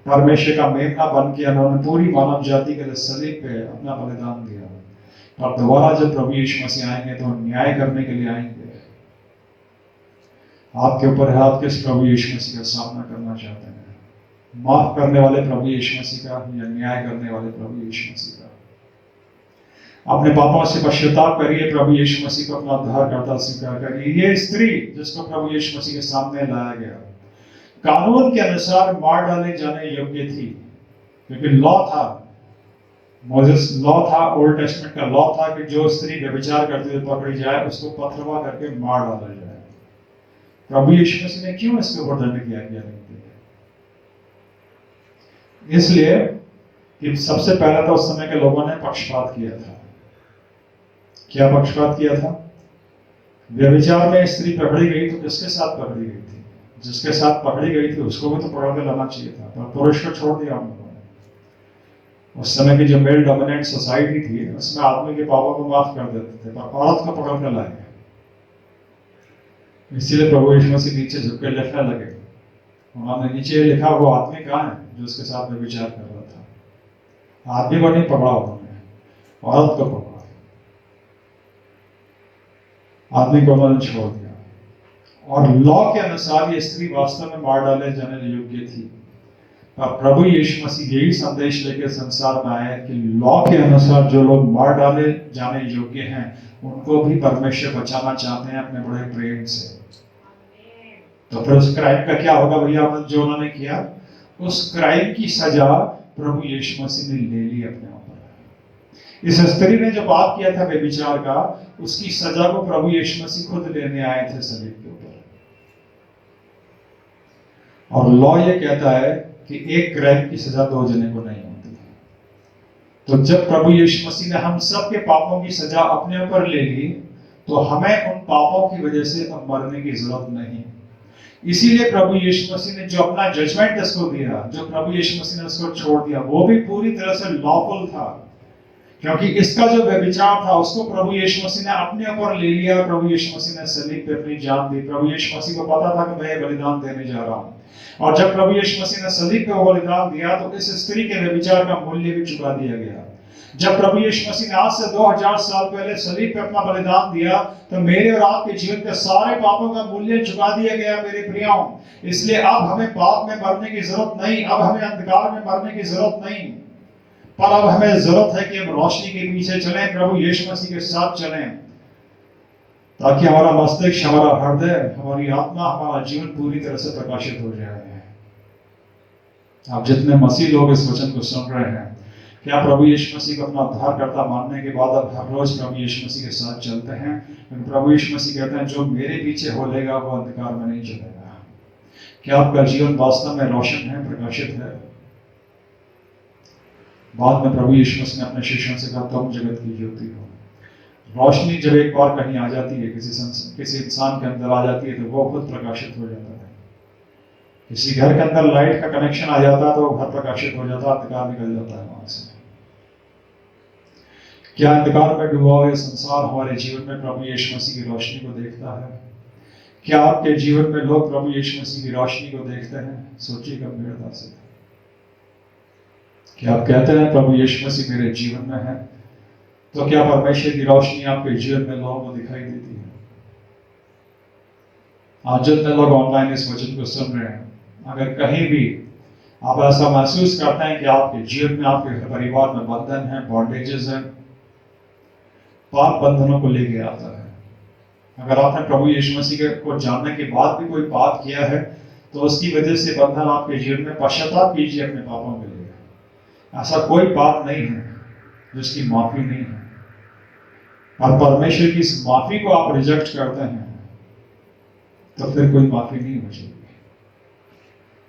परमेश्वर का मेमना बन के उन्होंने पूरी मानव जाति के लिए सलीब पे अपना बलिदान दिया। और दोबारा जब प्रभु यीशु मसीह आएंगे तो न्याय करने के लिए आएंगे। आपके ऊपर है, आप किस प्रभु यीशु मसीह का सामना करना चाहते हैं? माफ करने वाले प्रभु यीशु मसीह का, या न्याय करने वाले प्रभु यीशु मसीह का? अपने पापों से पश्चाताप करिए, प्रभु यीशु मसीह को अपना उद्धारकर्ता स्वीकार करिए। ये स्त्री जिसको प्रभु यीशु मसीह के सामने लाया गया, कानून के अनुसार मार डाले जाने योग्य थी, क्योंकि लॉ था, मोसेस लॉ था, ओल्ड टेस्टमेंट का लॉ था कि जो स्त्री व्यभिचार करते हुए पकड़ी जाए उसको पथरवा करके मार डाला जाए। प्रभु यीशु मसीह ने क्यों इसके ऊपर दंड किया गया? इसलिए कि सबसे पहले तो उस समय के लोगों ने पक्षपात किया था। क्या पक्षपात किया था? व्यभिचार में स्त्री पकड़ी गई तो किसके साथ पकड़ी गई थी? जिसके साथ पकड़ी गई थी उसको भी तो पकड़ के लाना चाहिए था, पर पुरुष को छोड़ दिया हम लोगों ने। उस समय की जो मेल डोमिनेंट सोसाइटी थी, उसमें आदमी के पापों को माफ कर देते थे, पर औरत को पकड़ कर लाए। इसीलिए प्रभु यीशु मसीह नीचे झुक के लिखने लगे। उन्होंने नीचे लिखा, वो आदमी कहाँ है जो उसके साथ व्यभिचार कर रहा था? आदमी को नहीं पकड़ा उन्होंने, औरत को पकड़ा। आदमी को उन्होंने छोड़ दिया। और लॉ के अनुसार ये स्त्री वास्तव में मार डाले जाने योग्य थी। पर प्रभु यीशु मसीह यही संदेश लेकर संसार में आए कि लॉ के अनुसार जो लोग मार डाले जाने योग्य हैं, उनको भी परमेश्वर बचाना चाहते हैं अपने बड़े प्रेम से। तो फिर उस क्राइम का क्या होगा भैया, जो उन्होंने किया, उस क्राइम की सजा प्रभु यीशु मसीह ने ले ली अपने ऊपर। इस स्त्री ने जो पाप किया था व्यभिचार का, उसकी सजा को प्रभु यीशु मसीह खुद लेने आए थे सलीब के ऊपर। और लॉ ये कहता है कि एक क्राइम की सजा दो जने को नहीं होती। तो जब प्रभु यीशु मसीह ने हम सब के पापों की सजा अपने ऊपर ले ली, तो हमें उन पापों की वजह से अब मरने की जरूरत नहीं। इसीलिए प्रभु यीशु मसीह ने जो अपना जजमेंट इसको दिया, जो प्रभु यीशु मसीह ने उसको छोड़ दिया, वो भी पूरी तरह से लॉफुल था, क्योंकि इसका जो व्यभिचार था उसको प्रभु यीशु मसीह ने अपने ऊपर ले लिया। प्रभु यीशु मसीह ने सलीब पे अपनी जान दी। प्रभु यीशु मसीह को पता था कि मैं ये बलिदान देने जा रहा हूँ, और जब प्रभु यीशु मसीह ने सलीब पे वो बलिदान दिया, तो इस स्त्री के व्यभिचार का मूल्य भी चुका दिया गया। जब प्रभु यीशु मसीह ने आज से 2000 साल पहले सलीब पे अपना बलिदान दिया, तो मेरे और आपके जीवन के सारे पापों का मूल्य चुका दिया गया मेरे प्रियों। इसलिए अब हमें पाप में मरने की जरूरत नहीं, अब हमें अंधकार में मरने की जरूरत नहीं, पर अब हमें जरूरत है कि हम रोशनी के पीछे चलें, प्रभु यीशु मसीह के साथ चलें, ताकि हमारा मस्तिष्क, हमारा हृदय, हमारी आत्मा, हमारा जीवन पूरी तरह से प्रकाशित हो जाए। आप जितने मसीह लोग इस वचन को सुन रहे हैं, क्या प्रभु यीशु मसीह को अपना उद्धारकर्ता मानने के बाद अब हर रोज प्रभु यीशु मसीह के साथ चलते हैं? क्योंकि प्रभु यीशु मसीह कहते हैं, जो मेरे पीछे होलेगा वो अंधकार में नहीं चलेगा। क्या आपका जीवन वास्तव में रोशन है, प्रकाशित है? बाद में प्रभु यीशु मसीह ने अपने शिष्यों से कहा, तुम जगत की ज्योति हो। रोशनी जब एक बार कहीं आ जाती है, किसी इंसान के अंदर आ जाती है, तो वो खुद प्रकाशित हो जाता है। किसी घर के अंदर लाइट का कनेक्शन आ जाता है, तो वो घर प्रकाशित हो जाता है, अंधकार निकल जाता है वहां से। क्या अंधकार में डूबा हुआ संसार हमारे जीवन में प्रभु यीशु मसीह की रोशनी को देखता है? क्या आपके जीवन में लोग प्रभु यीशु मसीह की रोशनी को देखते हैं? सोचिए गंभीरता से। क्या आप कहते हैं प्रभु यीशु मसीह मेरे जीवन में है? तो क्या परमेश्वर की रोशनी आपके जीवन में लोगों को दिखाई देती है? आज जितने लोग ऑनलाइन इस वचन को सुन रहे हैं, अगर कहीं भी आप ऐसा महसूस करते हैं कि आपके जीवन में, आपके परिवार में बंधन है, बॉन्डेजेस हैं, पाप बंधनों को लेके आता है, अगर आपने प्रभु यीशु मसीह को जानने के बाद भी कोई पाप किया है, तो उसकी वजह से बंधन आपके जीवन में, पश्चाताप कीजिए अपने पापों के लिए। ऐसा कोई पाप नहीं है जिसकी माफी नहीं है, और परमेश्वर की इस माफी को आप रिजेक्ट करते हैं, तो फिर कोई माफी नहीं बचेगी।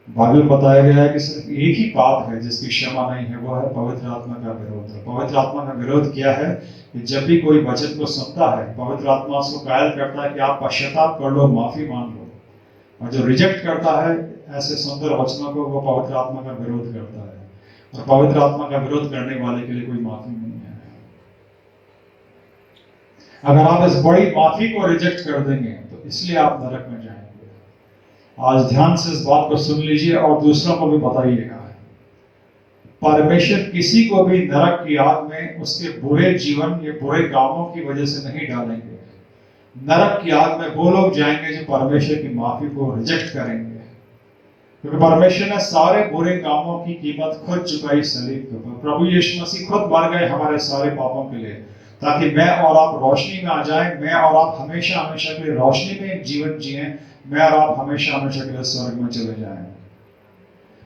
बाइबल बताया गया है कि सिर्फ एक ही पाप है जिसकी क्षमा नहीं है, वो है पवित्र आत्मा का विरोध। पवित्र आत्मा का विरोध क्या है? कि जब भी कोई वचन को सुनता है, पवित्र आत्मा उसको कायल करता है कि आप पश्चाताप कर लो, माफी मांग लो, और जो रिजेक्ट करता है ऐसे सुंदर वचनों को, वो पवित्र आत्मा का विरोध करता है, और पवित्र आत्मा का विरोध करने वाले के लिए कोई माफी नहीं है। अगर आप इस बड़ी माफी को रिजेक्ट कर देंगे, तो इसलिए आप नरक में जाएंगे। आज ध्यान से इस बात को सुन लीजिए और दूसरों को भी बताइएगा। परमेश्वर किसी को भी नरक की आग में उसके बुरे जीवन या बुरे कामों की वजह से नहीं डालेंगे। नरक की आग में वो लोग जाएंगे जो परमेश्वर की माफी को रिजेक्ट करेंगे, क्योंकि परमेश्वर ने सारे बुरे कामों की कीमत खुद चुकाई सलीब के ऊपर। प्रभु यीशु मसीह खुद मर गए हमारे सारे पापों के लिए, ताकि मैं और आप रोशनी में आ जाएं, मैं और आप हमेशा हमेशा के लिए रोशनी में एक जीवन जिएं, मैं और आप हमेशा हमेशा के लिए स्वर्ग में चले जाएं।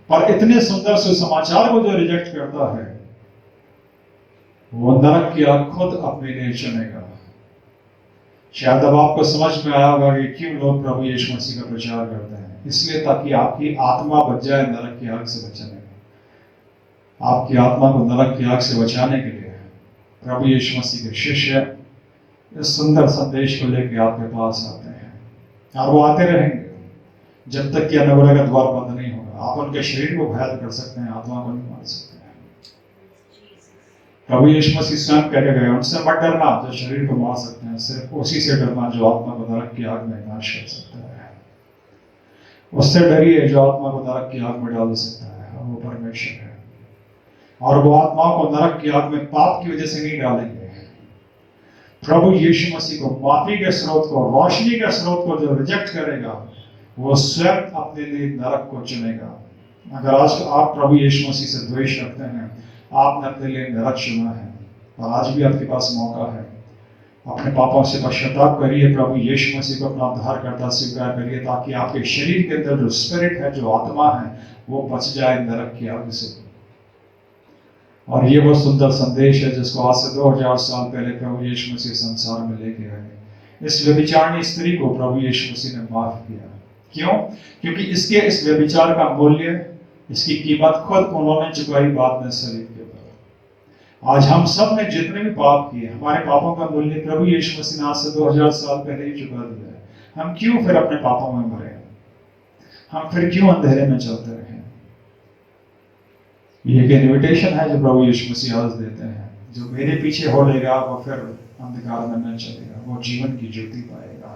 पर इतने सुंदर सुसमाचार को जो रिजेक्ट करता है, वो नरक की आग खुद अपने लिए चुनेगा। शायद अब आपको समझ में आया होगा कि क्यों लोग प्रभु यीशु मसीह का प्रचार करते हैं। इसलिए ताकि आपकी आत्मा बच जाए नरक की आग से बचने में। आपकी आत्मा को नरक की आग से बचाने के लिए प्रभु यीशु मसीह के शिष्य इस सुंदर संदेश को लेकर आपके पास आते हैं, और वो आते रहेंगे जब तक कि अनुग्रह का द्वार बंद नहीं होगा। आप उनके शरीर को घायल कर सकते हैं, आत्मा को नहीं मार सकते हैं। प्रभु यीशु मसीह स्वयं कह के गए, उनसे मत डरना जो शरीर को मार सकते हैं, सिर्फ उसी से डरना जो आत्मा को नरक की आग में नाश कर सकता है। उससे डरिए जो आत्मा को नरक की आग में डाल सकता है, और वो परमेश्वर है। और वो आत्माओं को नरक की आग में पाप की वजह से नहीं डालेंगे। प्रभु यीशु मसीह को, माफी के स्रोत को, रोशनी के स्रोत को जो रिजेक्ट करेगा, वो स्वयं अपने लिए नरक को चुनेगा। अगर आज आप प्रभु यीशु मसीह से द्वेष रखते हैं, आपने अपने लिए नरक चुना है, और आज भी आपके पास मौका है अपने पापों से पश्चाताप करिए, प्रभु यीशु मसीह को अपना उद्धारकर्ता स्वीकार करिए, ताकि आपके शरीर के अंदर जो स्पिरिट है, जो आत्मा है, वो बच जाए नरक की आग से। और ये वो सुंदर संदेश है जिसको आज से 2000 साल पहले प्रभु यीशु मसीह संसार में लेके आए। इस व्यभिचारिणी स्त्री को प्रभु यीशु मसीह ने माफ किया। क्यों? क्योंकि इसके इस व्यभिचार का मूल्य, इसकी कीमत खुद उन्होंने चुकाई बाद में सलीब के ऊपर। आज हम सब ने जितने भी पाप किए, हमारे पापों का मूल्य प्रभु यीशु मसीह ने आज से 2000 साल पहले ही चुका दिया है। हम क्यों फिर अपने पापों में मरे? हम फिर क्यों अंधेरे में चलते रहे? ये एक इन्विटेशन है जो प्रभु यीशु मसीह आज देते हैं। जो मेरे पीछे हो लेगा वो फिर अंधकार में न चलेगा, वो जीवन की ज्योति पाएगा।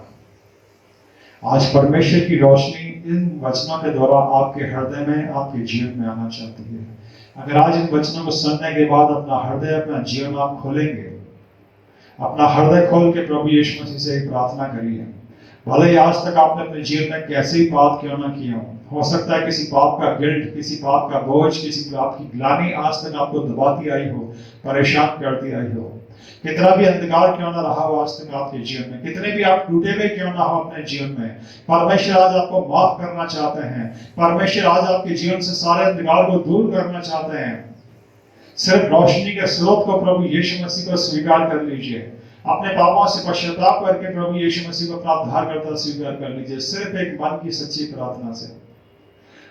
आज परमेश्वर की रोशनी इन वचनों के द्वारा आपके हृदय में, आपके जीवन में आना चाहती है। अगर आज इन वचनों को सुनने के बाद अपना हृदय, अपना जीवन आप खोलेंगे, अपना हृदय खोल के प्रभु यीशु मसीह से प्रार्थना करिए। भले ही आज तक आपने अपने जीवन में कैसे ही पाप क्यों ना किया हो सकता है किसी पाप का गिल्ट, किसी पाप का बोझ, किसी पाप की ग्लानि आज तक आपको दबाती आई हो, परेशान करती आई हो। कितना भी अंधकार क्यों ना रहा हो आज तक आपके जीवन में, कितने भी आप टूटे हुए क्यों ना हो अपने जीवन में, परमेश्वर आज आपको माफ करना चाहते हैं। परमेश्वर आज आपके जीवन से सारे अंधकार को दूर करना चाहते हैं। सिर्फ रोशनी के स्रोत को, प्रभु यीशु मसीह को स्वीकार कर लीजिए। अपने पापों से पश्चाताप करके प्रभु यीशु मसीह को अपना उद्धारकर्ता स्वीकार कर लीजिए। सिर्फ एक मन की सच्ची प्रार्थना से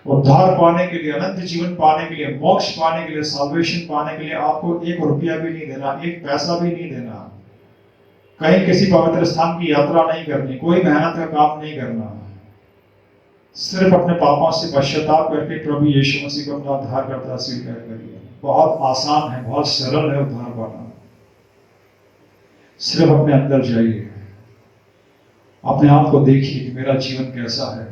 उद्धार पाने के लिए, अनंत जीवन पाने के लिए, मोक्ष पाने के लिए, साल्वेशन पाने के लिए आपको 1 रुपया भी नहीं देना, 1 पैसा भी नहीं देना, कहीं किसी पवित्र स्थान की यात्रा नहीं करनी, कोई मेहनत का काम नहीं करना। सिर्फ अपने पापों से पश्चाताप करके प्रभु यीशु मसीह को अपना उद्धारकर्ता स्वीकार करिए। बहुत आसान है, बहुत सरल है उद्धार पाना। सिर्फ अपने अंदर जाइए, अपने आप को देखिए कि मेरा जीवन कैसा है,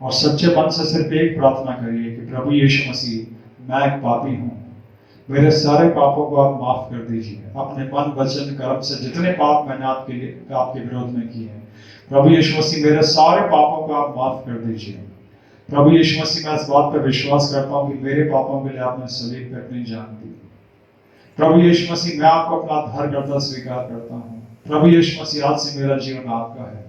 और सच्चे मन से सिर्फ एक प्रार्थना करिए कि प्रभु यीशु मसीह, मैं एक पापी हूं, मेरे सारे पापों को आप माफ कर दीजिए। अपने मन, वचन, कर्म से जितने पाप मैंने आपके विरोध में किए हैं, प्रभु यीशु मसीह मेरे सारे पापों को आप माफ कर दीजिए। प्रभु यीशु मसीह, मैं इस बात पर विश्वास करता हूं कि मेरे पापों के लिए आपने सलीब पर अपनी जान दी। प्रभु यीशु मसीह, मैं आपको अपना उद्धारकर्ता स्वीकार करता हूं। प्रभु यीशु मसीह, आज से मेरा जीवन आपका है।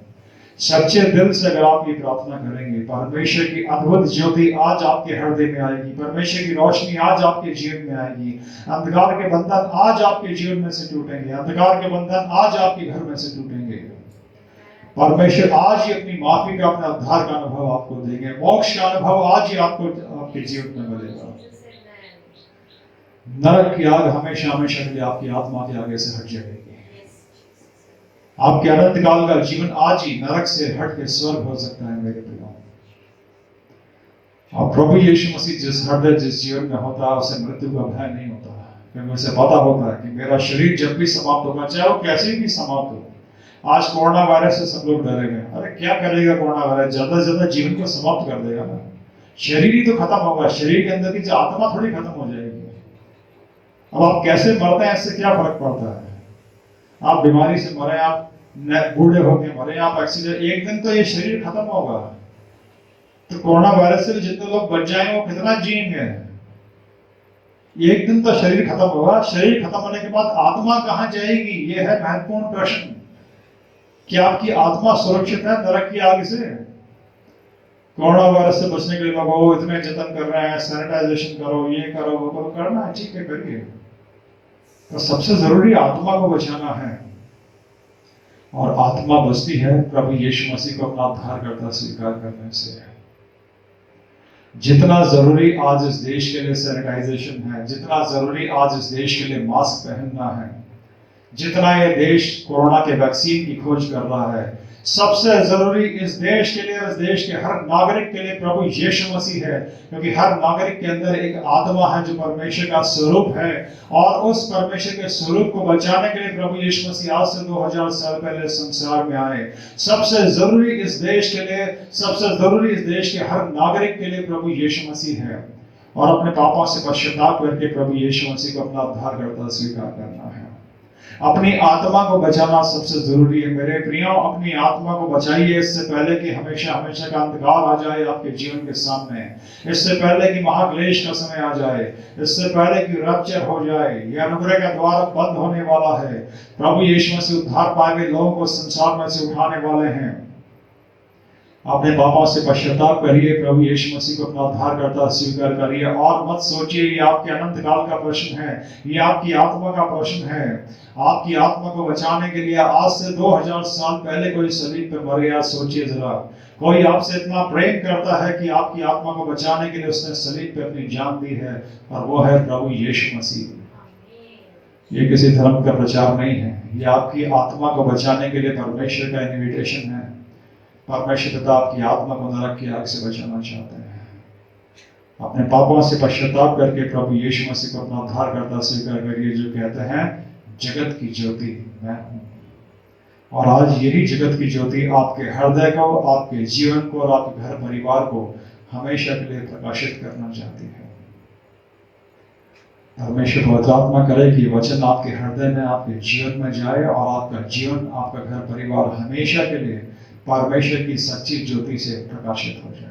सच्चे दिल से अगर आप ये प्रार्थना करेंगे, परमेश्वर की अद्भुत ज्योति आज आपके हृदय में आएगी, परमेश्वर की रोशनी आज आपके जीवन में आएगी। अंधकार के बंधन आज आपके जीवन में से टूटेंगे, अंधकार के बंधन आज आपके घर में से टूटेंगे। परमेश्वर आज ही अपनी माफी का, अपना उद्धार का अनुभव आपको देंगे। मोक्ष का अनुभव आज ही आपको आपके जीवन में मिलेगा। नरक की आग हमेशा हमेशा के लिए आपकी आत्मा के आगे से हट जाएगी। आपके अनंत काल का जीवन आज ही नरक से हट के स्वर्ग हो सकता है मेरे प्रियो। और प्रभु यीशु मसीह जिस हृदय, जिस जीवन में होता है, उसे मृत्यु का भय नहीं होता, क्योंकि उसे पता होता है कि मेरा शरीर जब भी समाप्त होगा, चाहे वो कैसे भी समाप्त हो। आज कोरोना वायरस से सब लोग डरे गए। अरे क्या करेगा कोरोना वायरस? ज्यादा से ज्यादा जीवन को समाप्त कर देगा ना। शरीर ही तो खत्म होगा, शरीर के अंदर की जो आत्मा थोड़ी खत्म हो जाएगी। अब आप कैसे मरते हैं इससे क्या फर्क पड़ता है? आप बीमारी से मरे, आप बूढ़े होके मरे, आप एक्सीडेंट, एक दिन तो ये शरीर खत्म होगा। तो कोरोना वायरस से जितने लोग बच जाएंगे वो कितना जिएंगे? एक दिन तो शरीर खत्म होगा। शरीर खत्म होने के बाद आत्मा कहां जाएगी? ये है महत्वपूर्ण प्रश्न। क्या आपकी आत्मा सुरक्षित है नरक की आग से? कोरोना वायरस से बचने के लिए लोग इतने जतन कर रहे हैं, सैनिटाइजेशन करो, ये करो, वो करो, करना है, ठीक है, करिए। तो सबसे जरूरी आत्मा को बचाना है, और आत्मा बचती है प्रभु यीशु मसीह को अपना उद्धारकर्ता स्वीकार करने से। जितना जरूरी आज इस देश के लिए सैनिटाइजेशन है, जितना जरूरी आज इस देश के लिए मास्क पहनना है, जितना ये देश कोरोना के वैक्सीन की खोज कर रहा है, सबसे जरूरी इस देश के लिए, इस देश के हर नागरिक के लिए प्रभु यीशु मसीह है। क्योंकि हर नागरिक के अंदर एक आत्मा है जो परमेश्वर का स्वरूप है, और उस परमेश्वर के स्वरूप को बचाने के लिए प्रभु यीशु मसीह आज से 2000 साल पहले संसार में आए। सबसे जरूरी इस देश के लिए, सबसे जरूरी इस देश के हर नागरिक के लिए प्रभु यीशु मसीह है। और अपने पापों से पश्चाताप करके प्रभु यीशु मसीह को अपना उद्धारकर्ता स्वीकार करना है। अपनी आत्मा को बचाना सबसे जरूरी है मेरे प्रियो। अपनी आत्मा को बचाइए इससे पहले कि हमेशा हमेशा का अंधकार आ जाए आपके जीवन के सामने, इससे पहले कि महाक्लेश का समय आ जाए, इससे पहले कि रप्चर हो जाए, यह अनुग्रह का द्वार बंद होने वाला है। प्रभु यीशु मसीह उद्धार पाए हुए लोगों को संसार में से उठाने वाले हैं। अपने पापों से पश्चाताप करिए, प्रभु यीशु मसीह को अपना उद्धारकर्ता स्वीकार करिए और मत सोचिए ये आपके अनंत काल का प्रश्न है, ये आपकी आत्मा का प्रश्न है। आपकी आत्मा को बचाने के लिए आज से 2000 साल पहले कोई सलीब पे मरे। या सोचिए जरा, कोई आपसे इतना प्रेम करता है कि आपकी आत्मा को बचाने के लिए उसने सलीब पे अपनी जान दी है, और वो है प्रभु यीशु मसीह। ये किसी धर्म का प्रचार नहीं है, ये आपकी आत्मा को बचाने के लिए परमेश्वर का इन्विटेशन है। परमेश्वर पिता आपकी आत्मा को नरक की आग से बचाना चाहते हैं। अपने पापों से पश्चाताप करके प्रभु यीशु मसीह को अपना उद्धारकर्ता स्वीकार करिए, जो कहते हैं जगत की ज्योति मैं हूं। और आज यही जगत की ज्योति आपके हृदय को, आपके जीवन को और आपके घर परिवार को हमेशा के लिए प्रकाशित करना चाहती है। परमेश्वर पवित्र आत्मा करे कि वचन आपके हृदय में, आपके जीवन में जाए और आपका जीवन, आपका घर परिवार हमेशा के लिए परमेश्वर की सच्ची ज्योति से प्रकाशित हो जाए।